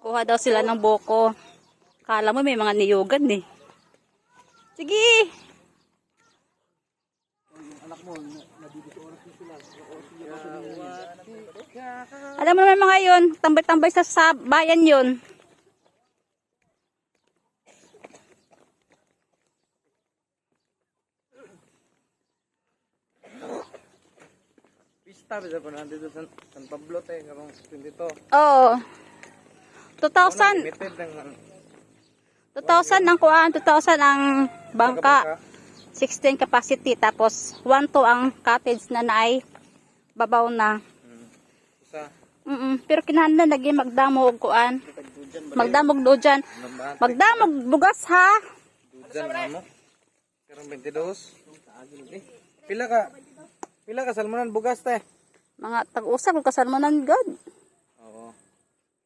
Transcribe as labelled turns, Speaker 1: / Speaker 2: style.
Speaker 1: Kuha daw sila ng buko. Kala mo may mga niyugan eh. Sige! Alam mo naman mga yun, tambay-tambay sa bayan yun.
Speaker 2: Pista bisa po nandito sa San Pablo tayo karong 22.
Speaker 1: Oo. 2,000.
Speaker 2: Limited ng
Speaker 1: 2,000 ang kuhaan, 2,000 ang bangka. 16 capacity, tapos 1 to ang cottage na naay babaw na.
Speaker 2: Isa.
Speaker 1: Pero kinahanglan lagi magdamog kuan. Magdamog do dyan. Magdamog bugas ha.
Speaker 2: Dudan mo. Karong 22. Pila ka salmonan bugas te?
Speaker 1: Mga tag-usa kung kasalmanan god.